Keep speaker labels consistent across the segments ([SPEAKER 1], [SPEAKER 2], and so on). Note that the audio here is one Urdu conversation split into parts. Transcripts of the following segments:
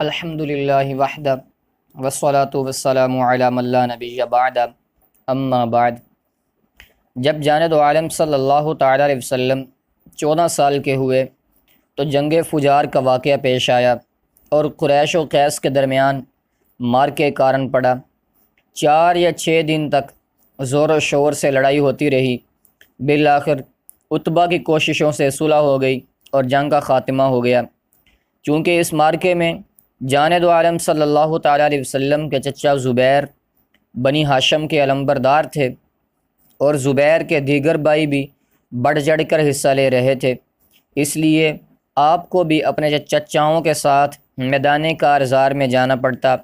[SPEAKER 1] الحمد للہ وحدہ والصلاة والسلام علی من لا نبی بعد اما بعد۔ جب جانے دو عالم صلی اللہ تعالیٰ علیہ وسلم 14 سال کے ہوئے تو جنگ فجار کا واقعہ پیش آیا اور قریش و قیس کے درمیان مارکے کارن پڑا۔ 4 یا 6 دن تک زور و شور سے لڑائی ہوتی رہی۔ بالآخر عتبہ کی کوششوں سے صلح ہو گئی اور جنگ کا خاتمہ ہو گیا۔ چونکہ اس مارکے میں جانے دو عالم صلی اللہ تعالیٰ علیہ وسلم کے چچا زبیر بنی ہاشم کے علمبردار تھے اور زبیر کے دیگر بھائی بھی بڑھ چڑھ کر حصہ لے رہے تھے، اس لیے آپ کو بھی اپنے چچاؤں کے ساتھ میدان کارزار میں جانا پڑتا۔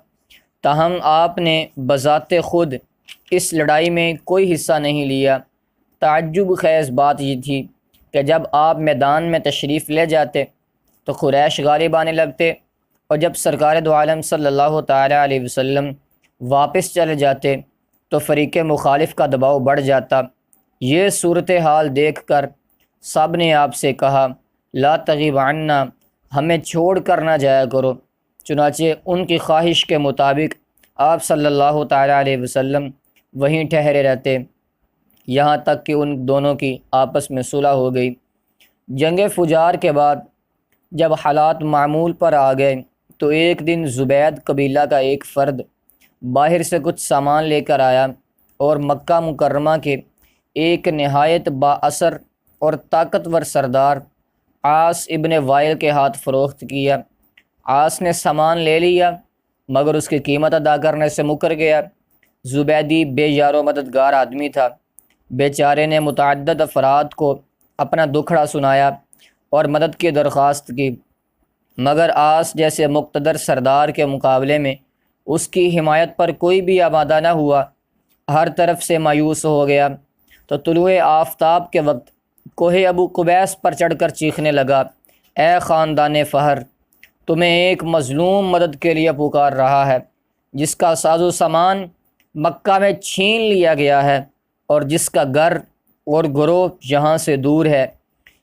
[SPEAKER 1] تاہم آپ نے بذات خود اس لڑائی میں کوئی حصہ نہیں لیا۔ تعجب خیز بات یہ تھی کہ جب آپ میدان میں تشریف لے جاتے تو قریش غالب آنے لگتے، اور جب سرکار دو عالم صلی اللہ تعالیٰ علیہ وسلم واپس چلے جاتے تو فریق مخالف کا دباؤ بڑھ جاتا۔ یہ صورتحال دیکھ کر سب نے آپ سے کہا، لا تغیب عنا، ہمیں چھوڑ کر نہ جایا کرو۔ چنانچہ ان کی خواہش کے مطابق آپ صلی اللہ تعالیٰ علیہ وسلم وہیں ٹھہرے رہتے، یہاں تک کہ ان دونوں کی آپس میں صلح ہو گئی۔ جنگ فجار کے بعد جب حالات معمول پر آ گئے تو ایک دن زبید قبیلہ کا ایک فرد باہر سے کچھ سامان لے کر آیا اور مکہ مکرمہ کے ایک نہایت با اثر اور طاقتور سردار عاص ابن وائل کے ہاتھ فروخت کیا۔ عاص نے سامان لے لیا مگر اس کی قیمت ادا کرنے سے مکر گیا۔ زبیدی بے یار و مددگار آدمی تھا۔ بیچارے نے متعدد افراد کو اپنا دکھڑا سنایا اور مدد کی درخواست کی، مگر عاص جیسے مقتدر سردار کے مقابلے میں اس کی حمایت پر کوئی بھی آمادہ نہ ہوا۔ ہر طرف سے مایوس ہو گیا تو طلوع آفتاب کے وقت کوہ ابو قبیس پر چڑھ کر چیخنے لگا، اے خاندان فہر، تمہیں ایک مظلوم مدد کے لیے پکار رہا ہے، جس کا ساز و سامان مکہ میں چھین لیا گیا ہے اور جس کا گھر اور گروہ یہاں سے دور ہے۔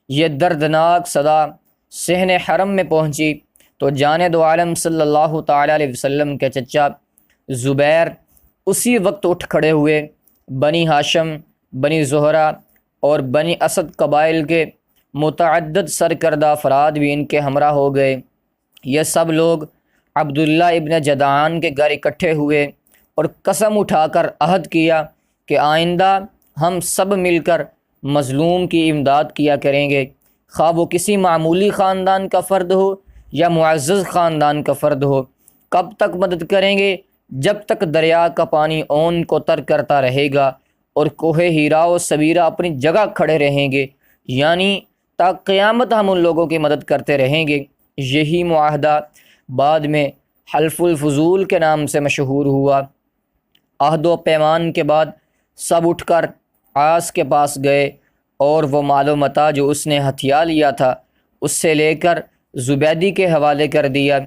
[SPEAKER 1] یہ دردناک صدا صحن حرم میں پہنچی تو جانے دو عالم صلی اللہ تعالیٰ علیہ وسلم کے چچا زبیر اسی وقت اٹھ کھڑے ہوئے۔ بنی ہاشم، بنی زہرہ اور بنی اسد قبائل کے متعدد سرکردہ افراد بھی ان کے ہمراہ ہو گئے۔ یہ سب لوگ عبداللہ ابن جدعان کے گھر اکٹھے ہوئے اور قسم اٹھا کر عہد کیا کہ آئندہ ہم سب مل کر مظلوم کی امداد کیا کریں گے، خواہ وہ کسی معمولی خاندان کا فرد ہو یا معزز خاندان کا فرد ہو۔ کب تک مدد کریں گے؟ جب تک دریا کا پانی اون کو تر کرتا رہے گا اور کوہ ہیرا و سبیرہ اپنی جگہ کھڑے رہیں گے، یعنی تا قیامت ہم ان لوگوں کی مدد کرتے رہیں گے۔ یہی معاہدہ بعد میں حلف الفضول کے نام سے مشہور ہوا۔ عہد و پیمان کے بعد سب اٹھ کر عاص کے پاس گئے اور وہ مال و متاع جو اس نے ہتھیا لیا تھا اس سے لے کر زبیدی کے حوالے کر دیا۔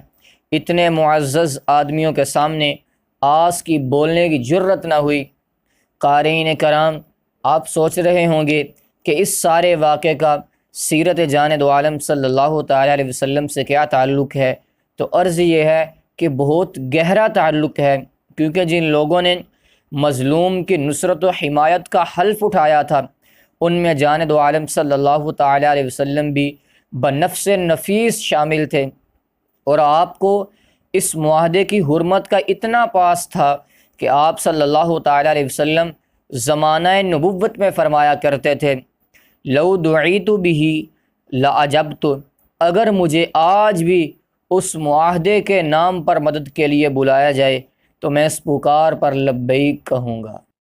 [SPEAKER 1] اتنے معزز آدمیوں کے سامنے عاص کی بولنے کی جرت نہ ہوئی۔ قارئین کرام، آپ سوچ رہے ہوں گے کہ اس سارے واقعے کا سیرت جانے دو عالم صلی اللہ تعالیٰ علیہ وسلم سے کیا تعلق ہے؟ تو عرض یہ ہے کہ بہت گہرا تعلق ہے، کیونکہ جن لوگوں نے مظلوم کی نصرت و حمایت کا حلف اٹھایا تھا ان میں جانے دو عالم صلی اللہ تعالیٰ علیہ وسلم بھی بنفس نفیس شامل تھے، اور آپ کو اس معاہدے کی حرمت کا اتنا پاس تھا کہ آپ صلی اللہ تعالیٰ علیہ وسلم زمانہ نبوت میں فرمایا کرتے تھے، لو دعیت بہ لعجبت، اگر مجھے آج بھی اس معاہدے کے نام پر مدد کے لیے بلایا جائے تو میں اس پکار پر لبیک کہوں گا۔